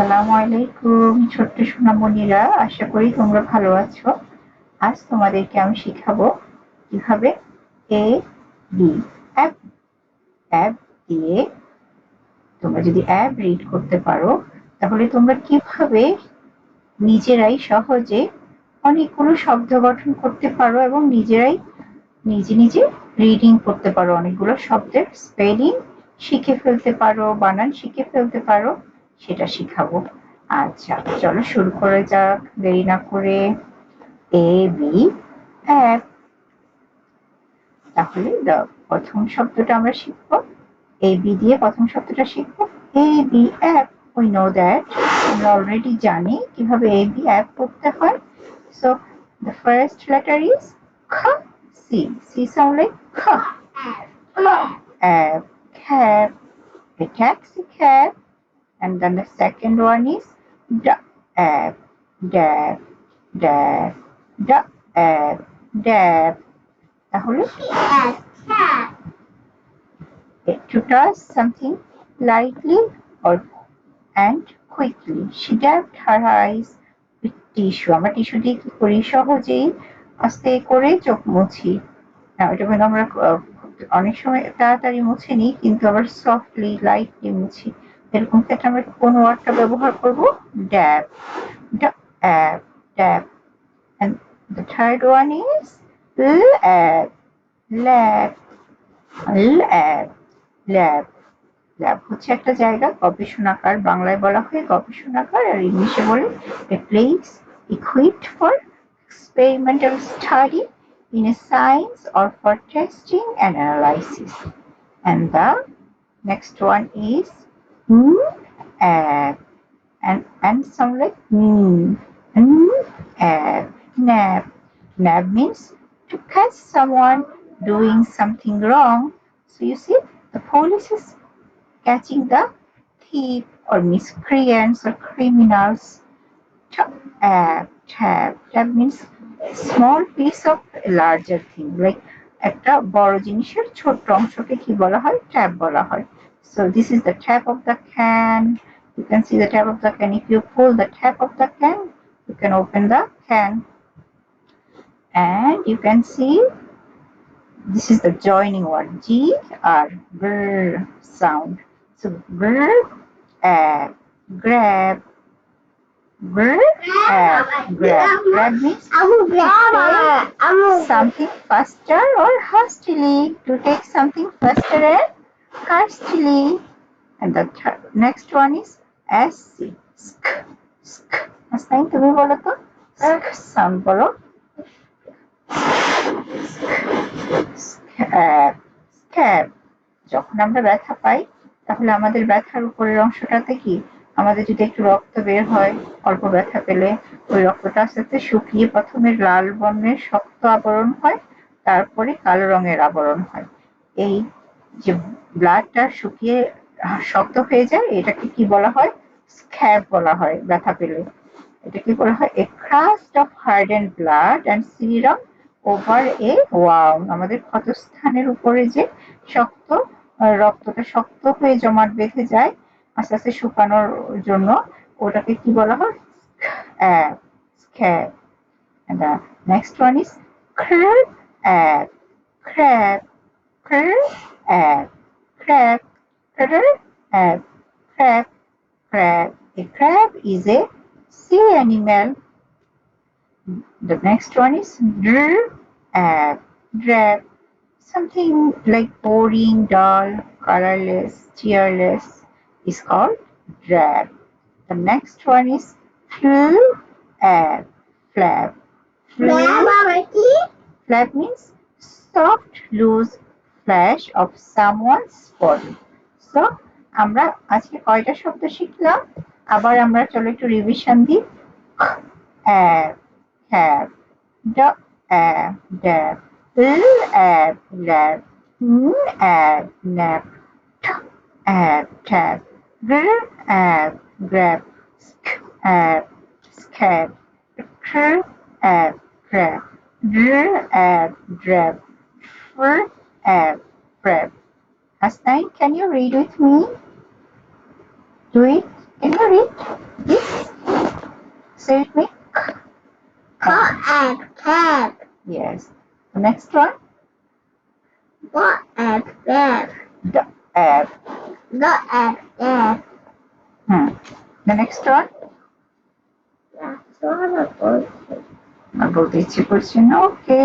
আসসালামু আলাইকুম ছোট্ট সোনামণিরা, আশা করি তোমরা ভালো আছো। আজ তোমাদেরকে আমি শিখাবো কিভাবে এ বি অ্যাপ অ্যাপ দিয়ে তোমরা যদি অ্যাপ রিড করতে পারো তাহলে তোমরা কিভাবে নিজেরাই সহজে অনেকগুলো শব্দ গঠন করতে পারো এবং নিজেরাই নিজে নিজে রিডিং করতে পারো, অনেকগুলো শব্দের স্পেলিং শিখে ফেলতে পারো, বানান শিখে ফেলতে পারো, সেটা শিখাবো। আচ্ছা, চলো শুরু করে যাক দেরি না করে। এ বি অ্যাপ। তাহলে প্রথম শব্দটা আমরা শিখবো, এ বি দিয়ে প্রথম শব্দটা শিখবো। A B app, we know that, আমরা অলরেডি জানি কিভাবে এ বি অ্যাপ করতে হয়। So the first letter is K. C. C sound like K. Cab. A taxi cab. And then the second one is D. Dab. Dab. Dab. Dab. Dab. তাহলে to touch something lightly or and quickly. She dabbed her eyes with tissue. আমরা tissue দিয়ে কি করি, সহজেই আস্তে করে চোখ মুছি। এটা কিন্তু আমরা অনেক সময় তাড়াতাড়ি মুছে নিই, কিন্তু আবার সফটলি লাইটলি মুছি। এরকম ক্ষেত্রে আমরা কোন ওয়ার্ডটা ব্যবহার করব? ড্যাব। ড্যাব। ড্যাব। and the third one is lab. lab. lab. lab. Lab হচ্ছে একটা জায়গা, গবেষণাগার, বাংলায় বলা হয় গবেষণাগার, আর ইংলিশে বলে a place equipped for experimental study in a science or for testing and analysis. And the next one is ab. And sound like ab. Nab. Nab means to catch someone doing something wrong. So you see, the police is catching the thief or miscreants or criminals. Tab. Tab means small piece of a larger thing. Like একটা বড় জিনিসের ছোট্ট অংশকে কি বলা হয়? Tab বলা হয়. So this is the tap of the can. You can see the tap of the can. If you pull the tap of the can, you can open the can. And you can see this is the joining word. G R grr sound. So grr, grab. Grab. Grab. Grab means something faster or hastily. To take something faster and hastily. And the next one is SC. Sk. Sk. Asnain, তুমি বলো তো? Sk sound বলো। Scab. Scab. যখন আমরা ব্যথা পাই তাহলে আমাদের ব্যথার উপরের অংশটাতে কি, আমাদের যদি একটু রক্ত বের হয় অল্প ব্যথা পেলে, ওই রক্তটা আস্তে আস্তে শুকিয়ে প্রথমে লাল বর্ণের শক্ত আবরণ হয়, তারপরে কালো রঙের আবরণ হয়। এই যে ব্লাডটা শুকিয়ে শক্ত হয়ে যায়, এটাকে কি বলা হয়? স্ক্যাব বলা হয়। ব্যথা পেলে এটা কি বলা হয়? A crust of hardened blood and serum over a wound. আমাদের ক্ষতস্থানের উপরে যে শক্ত রক্তটা শক্ত হয়ে জমাট বেঁধে যায় আস্তে আস্তে শুকানোর জন্য, ওটাকে কি বলা হয়? Scab. And the next one is crab. Crab. Crab. Crab. Crab. Crab. Crab. A crab is a sea animal. The next one is drab. Something like boring, dull, colorless, cheerless is called drab. The next one is flab. Flab. Flab means soft, loose flesh of someone's body. So আমরা আজকে কয়টা শব্দ শিখলাম? আবার আমরা চলো একটু revision দিই। ab, have, dab, dab, ab, lab, ab, nap, ab, tab, ab, grab, ab, scab, ab, crab, ab, drab, ab, prep. Hasnain, can you read with me? Do it. Can you read this? Say with me. Cab. Yes. The next one. What and bed. The app. Not and bed. The next one. That's all about it. আমার বলতে ইচ্ছে করছে না। ওকে।